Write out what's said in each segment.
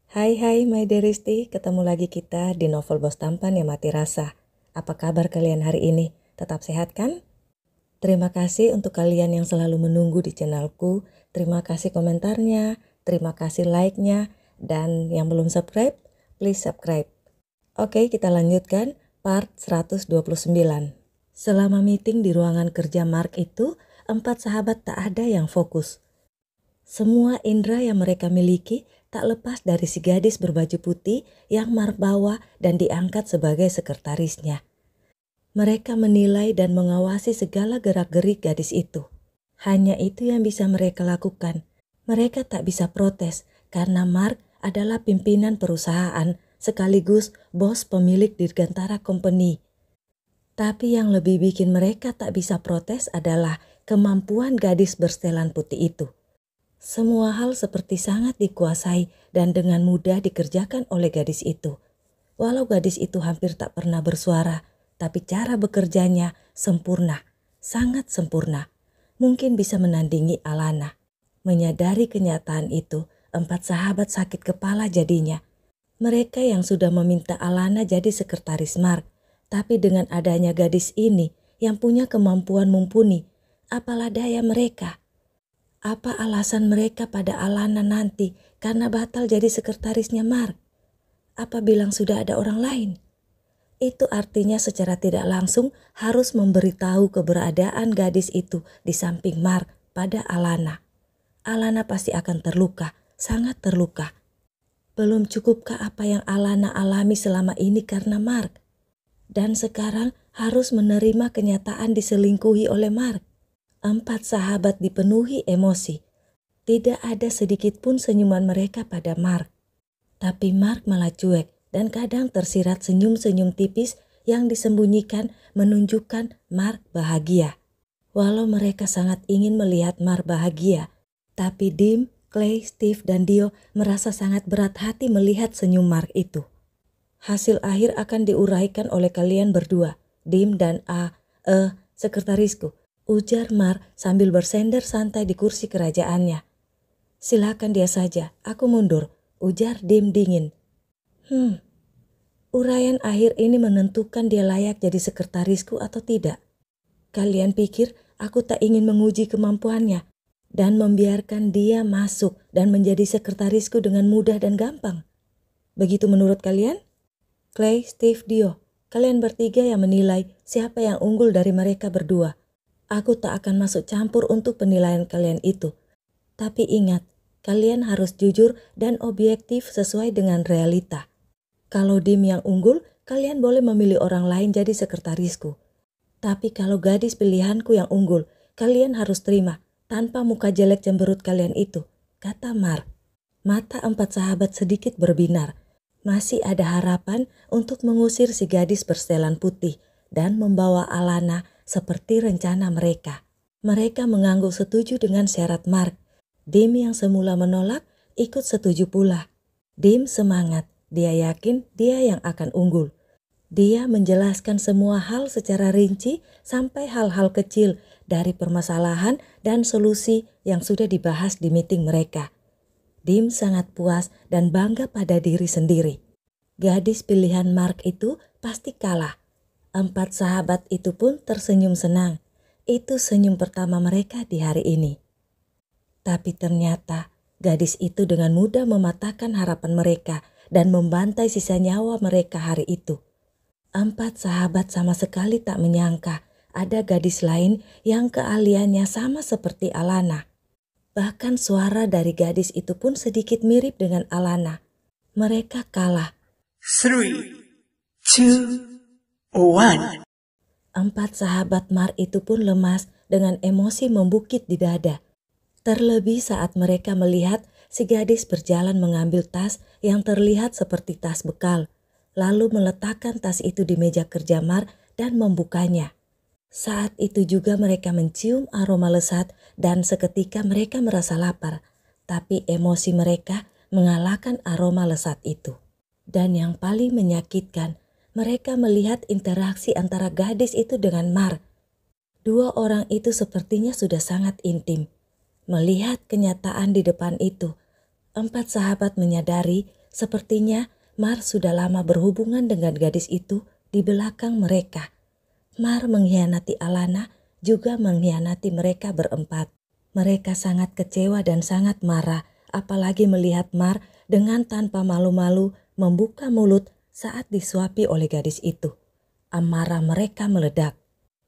Hai my dearisti, ketemu lagi kita di novel Bos Tampan yang mati rasa. Apa kabar kalian hari ini? Tetap sehat kan? Terima kasih untuk kalian yang selalu menunggu di channelku. Terima kasih komentarnya, terima kasih like-nya, dan yang belum subscribe, please subscribe. Oke, kita lanjutkan part 129. Selama meeting di ruangan kerja Mark itu, 4 sahabat tak ada yang fokus. Semua indera yang mereka miliki tak lepas dari si gadis berbaju putih yang Mark bawa dan diangkat sebagai sekretarisnya. Mereka menilai dan mengawasi segala gerak-gerik gadis itu. Hanya itu yang bisa mereka lakukan. Mereka tak bisa protes karena Mark adalah pimpinan perusahaan sekaligus bos pemilik Dirgantara Company. Tapi yang lebih bikin mereka tak bisa protes adalah kemampuan gadis bersetelan putih itu. Semua hal seperti sangat dikuasai dan dengan mudah dikerjakan oleh gadis itu. Walau gadis itu hampir tak pernah bersuara, tapi cara bekerjanya sempurna, sangat sempurna. Mungkin bisa menandingi Alana. Menyadari kenyataan itu, 4 sahabat sakit kepala jadinya. Mereka yang sudah meminta Alana jadi sekretaris Mark, tapi dengan adanya gadis ini yang punya kemampuan mumpuni, apalah daya mereka. Apa alasan mereka pada Alana nanti karena batal jadi sekretarisnya Mark? Apa bilang sudah ada orang lain? Itu artinya secara tidak langsung harus memberitahu keberadaan gadis itu di samping Mark pada Alana. Alana pasti akan terluka, sangat terluka. Belum cukupkah apa yang Alana alami selama ini karena Mark? Dan sekarang harus menerima kenyataan diselingkuhi oleh Mark. 4 sahabat dipenuhi emosi. Tidak ada sedikit pun senyuman mereka pada Mark. Tapi Mark malah cuek dan kadang tersirat senyum-senyum tipis yang disembunyikan menunjukkan Mark bahagia. Walau mereka sangat ingin melihat Mark bahagia, tapi Dim, Clay, Steve, dan Dio merasa sangat berat hati melihat senyum Mark itu. Hasil akhir akan diuraikan oleh kalian berdua, Dim dan sekretarisku, ujar Mark sambil bersender santai di kursi kerajaannya. Silakan dia saja, aku mundur, ujar Dim dingin. Uraian akhir ini menentukan dia layak jadi sekretarisku atau tidak. Kalian pikir aku tak ingin menguji kemampuannya dan membiarkan dia masuk dan menjadi sekretarisku dengan mudah dan gampang? Begitu menurut kalian? Clay, Steve, Dio, kalian bertiga yang menilai siapa yang unggul dari mereka berdua. Aku tak akan masuk campur untuk penilaian kalian itu. Tapi ingat, kalian harus jujur dan objektif sesuai dengan realita. Kalau Dim yang unggul, kalian boleh memilih orang lain jadi sekretarisku. Tapi kalau gadis pilihanku yang unggul, kalian harus terima tanpa muka jelek cemberut kalian itu, kata Mark. Mata 4 sahabat sedikit berbinar. Masih ada harapan untuk mengusir si gadis bersetelan putih dan membawa Alana seperti rencana mereka. Mereka mengangguk setuju dengan syarat Mark. Dim yang semula menolak ikut setuju pula. Dim semangat, dia yakin dia yang akan unggul. Dia menjelaskan semua hal secara rinci sampai hal-hal kecil dari permasalahan dan solusi yang sudah dibahas di meeting mereka. Dim sangat puas dan bangga pada diri sendiri. Gadis pilihan Mark itu pasti kalah. 4 sahabat itu pun tersenyum senang. Itu senyum pertama mereka di hari ini. Tapi ternyata gadis itu dengan mudah mematahkan harapan mereka dan membantai sisa nyawa mereka hari itu. 4 sahabat sama sekali tak menyangka ada gadis lain yang keahliannya sama seperti Alana. Bahkan suara dari gadis itu pun sedikit mirip dengan Alana. Mereka kalah. 3, 2, 1. 4 sahabat Mark itu pun lemas dengan emosi membukit di dada. Terlebih saat mereka melihat si gadis berjalan mengambil tas yang terlihat seperti tas bekal, lalu meletakkan tas itu di meja kerja Mark dan membukanya. Saat itu juga mereka mencium aroma lesat dan seketika mereka merasa lapar, tapi emosi mereka mengalahkan aroma lesat itu. Dan yang paling menyakitkan, mereka melihat interaksi antara gadis itu dengan Mark. 2 orang itu sepertinya sudah sangat intim. Melihat kenyataan di depan itu, 4 sahabat menyadari Sepertinya Mar sudah lama berhubungan dengan gadis itu di belakang mereka. Mar mengkhianati Alana, juga mengkhianati mereka berempat. Mereka sangat kecewa dan sangat marah, apalagi melihat Mar dengan tanpa malu-malu membuka mulut saat disuapi oleh gadis itu. Amarah mereka meledak.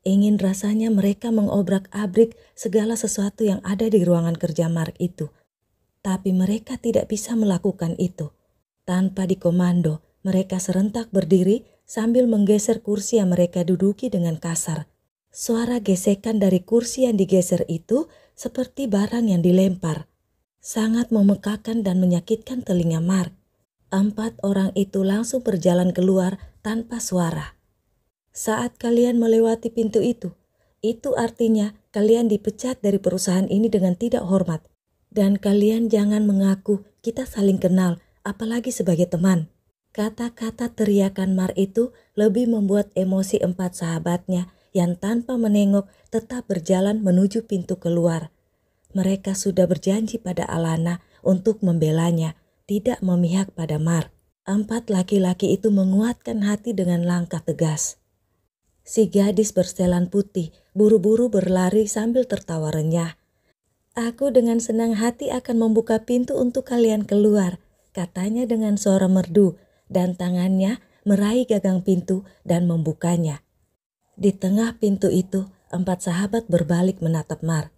Ingin rasanya mereka mengobrak-abrik segala sesuatu yang ada di ruangan kerja Mark itu. Tapi mereka tidak bisa melakukan itu. Tanpa dikomando, mereka serentak berdiri sambil menggeser kursi yang mereka duduki dengan kasar. Suara gesekan dari kursi yang digeser itu seperti barang yang dilempar. Sangat memekakan dan menyakitkan telinga Mark. 4 orang itu langsung berjalan keluar tanpa suara. Saat kalian melewati pintu itu artinya kalian dipecat dari perusahaan ini dengan tidak hormat. Dan kalian jangan mengaku kita saling kenal, apalagi sebagai teman. Kata-kata teriakan Mar itu lebih membuat emosi 4 sahabatnya yang tanpa menengok tetap berjalan menuju pintu keluar. Mereka sudah berjanji pada Alana untuk membelanya, tidak memihak pada Mar. 4 laki-laki itu menguatkan hati dengan langkah tegas. Si gadis bersetelan putih buru-buru berlari sambil tertawa renyah. Aku dengan senang hati akan membuka pintu untuk kalian keluar, katanya dengan suara merdu, dan tangannya meraih gagang pintu dan membukanya. Di tengah pintu itu, 4 sahabat berbalik menatap Mar.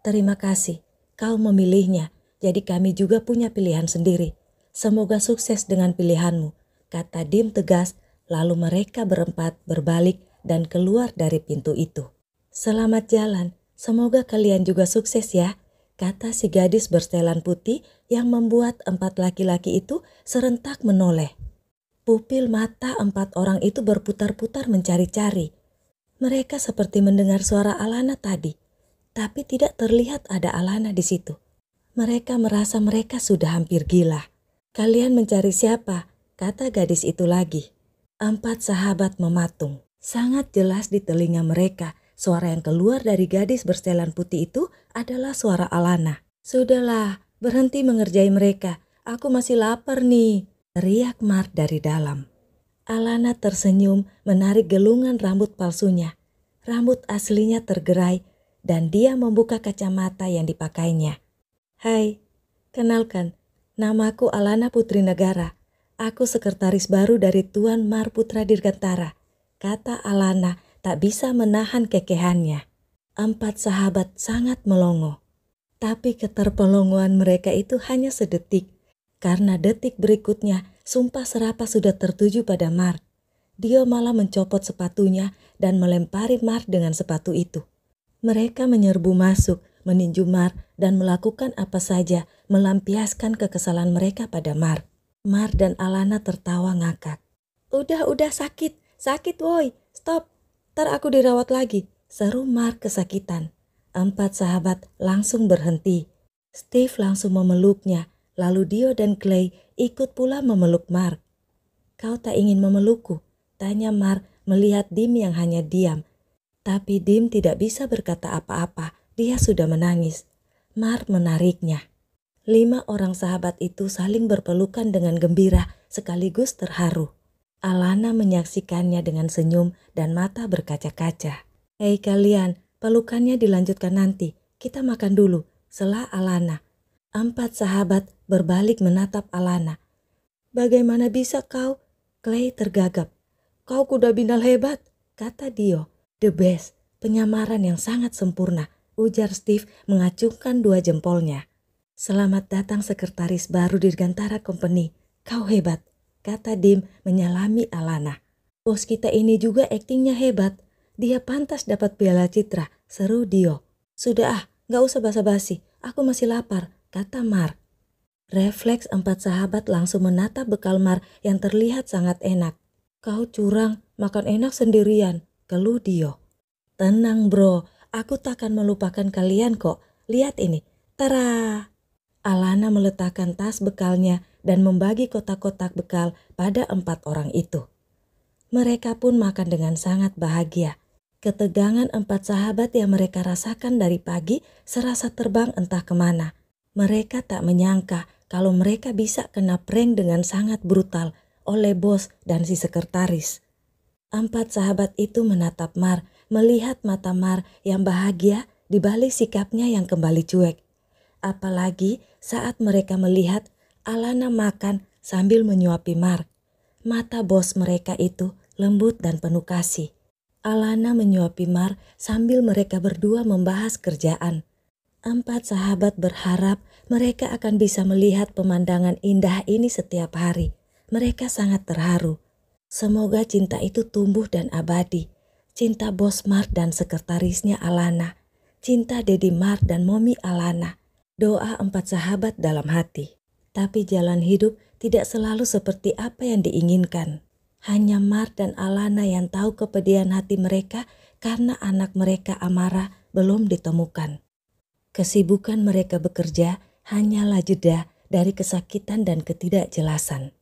Terima kasih, kau memilihnya, jadi kami juga punya pilihan sendiri. Semoga sukses dengan pilihanmu, kata Dim tegas, lalu mereka berempat berbalik dan keluar dari pintu itu. Selamat jalan. Semoga kalian juga sukses ya, kata si gadis bersetelan putih yang membuat 4 laki-laki itu serentak menoleh. Pupil mata 4 orang itu berputar-putar mencari-cari. Mereka seperti mendengar suara Alana tadi, tapi tidak terlihat ada Alana di situ. Mereka merasa mereka sudah hampir gila. Kalian mencari siapa? Kata gadis itu lagi. 4 sahabat mematung. Sangat jelas di telinga mereka. Suara yang keluar dari gadis bersetelan putih itu adalah suara Alana. Sudahlah, berhenti mengerjai mereka. Aku masih lapar nih, teriak Mar dari dalam. Alana tersenyum menarik gelungan rambut palsunya. Rambut aslinya tergerai dan dia membuka kacamata yang dipakainya. Hai, kenalkan, namaku Alana Putri Negara. Aku sekretaris baru dari Tuan Mar Putra Dirgantara, kata Alana. Tak bisa menahan kekehannya. 4 sahabat sangat melongo. Tapi keterpelongoan mereka itu hanya sedetik. Karena detik berikutnya sumpah serapah sudah tertuju pada Mar. Dia malah mencopot sepatunya dan melempari Mar dengan sepatu itu. Mereka menyerbu masuk, meninju Mar dan melakukan apa saja melampiaskan kekesalan mereka pada Mar. Mar dan Alana tertawa ngakak. Udah sakit woi, stop. Ntar aku dirawat lagi, seru Mar kesakitan. 4 sahabat langsung berhenti. Steve langsung memeluknya, lalu Dio dan Clay ikut pula memeluk Mar. Kau tak ingin memelukku? Tanya Mar melihat Dim yang hanya diam. Tapi Dim tidak bisa berkata apa-apa, dia sudah menangis. Mar menariknya. 5 orang sahabat itu saling berpelukan dengan gembira sekaligus terharu. Alana menyaksikannya dengan senyum dan mata berkaca-kaca. Hei kalian, pelukannya dilanjutkan nanti. Kita makan dulu, sela Alana. 4 sahabat berbalik menatap Alana. Bagaimana bisa kau? Clay tergagap. Kau kuda bindal hebat, kata Dio. The best, penyamaran yang sangat sempurna, ujar Steve mengacungkan 2 jempolnya. Selamat datang sekretaris baru Dirgantara Company. Kau hebat, kata Dim menyalami Alana. Bos kita ini juga aktingnya hebat. Dia pantas dapat piala citra, seru Dio. Sudah gak usah basa-basi. Aku masih lapar, kata Mar. Refleks 4 sahabat langsung menatap bekal Mar yang terlihat sangat enak. Kau curang, makan enak sendirian, keluh Dio. Tenang bro, aku takkan melupakan kalian kok. Lihat ini, tara. Alana meletakkan tas bekalnya dan membagi kotak-kotak bekal pada 4 orang itu. Mereka pun makan dengan sangat bahagia. Ketegangan 4 sahabat yang mereka rasakan dari pagi serasa terbang entah kemana. Mereka tak menyangka kalau mereka bisa kena prank dengan sangat brutal oleh bos dan si sekretaris. 4 sahabat itu menatap Mar, melihat mata Mar yang bahagia di balik sikapnya yang kembali cuek. Apalagi saat mereka melihat Alana makan sambil menyuapi Mar. Mata bos mereka itu lembut dan penuh kasih. Alana menyuapi Mar sambil mereka berdua membahas kerjaan. 4 sahabat berharap mereka akan bisa melihat pemandangan indah ini setiap hari. Mereka sangat terharu. Semoga cinta itu tumbuh dan abadi. Cinta bos Mar dan sekretarisnya Alana. Cinta Dedi Mar dan Momi Alana. Doa 4 sahabat dalam hati. Tapi jalan hidup tidak selalu seperti apa yang diinginkan. Hanya Mar dan Alana yang tahu kepedihan hati mereka karena anak mereka Amara belum ditemukan. Kesibukan mereka bekerja hanyalah jeda dari kesakitan dan ketidakjelasan.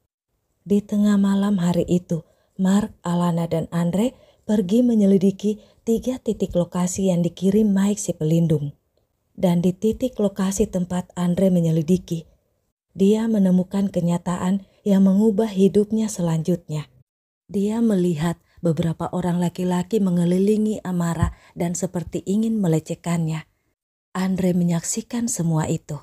Di tengah malam hari itu, Mark, Alana, dan Andre pergi menyelidiki 3 titik lokasi yang dikirim Mike si pelindung. Dan di titik lokasi tempat Andre menyelidiki, dia menemukan kenyataan yang mengubah hidupnya selanjutnya. Dia melihat beberapa orang laki-laki mengelilingi Amara dan seperti ingin melecehkannya. Andre menyaksikan semua itu.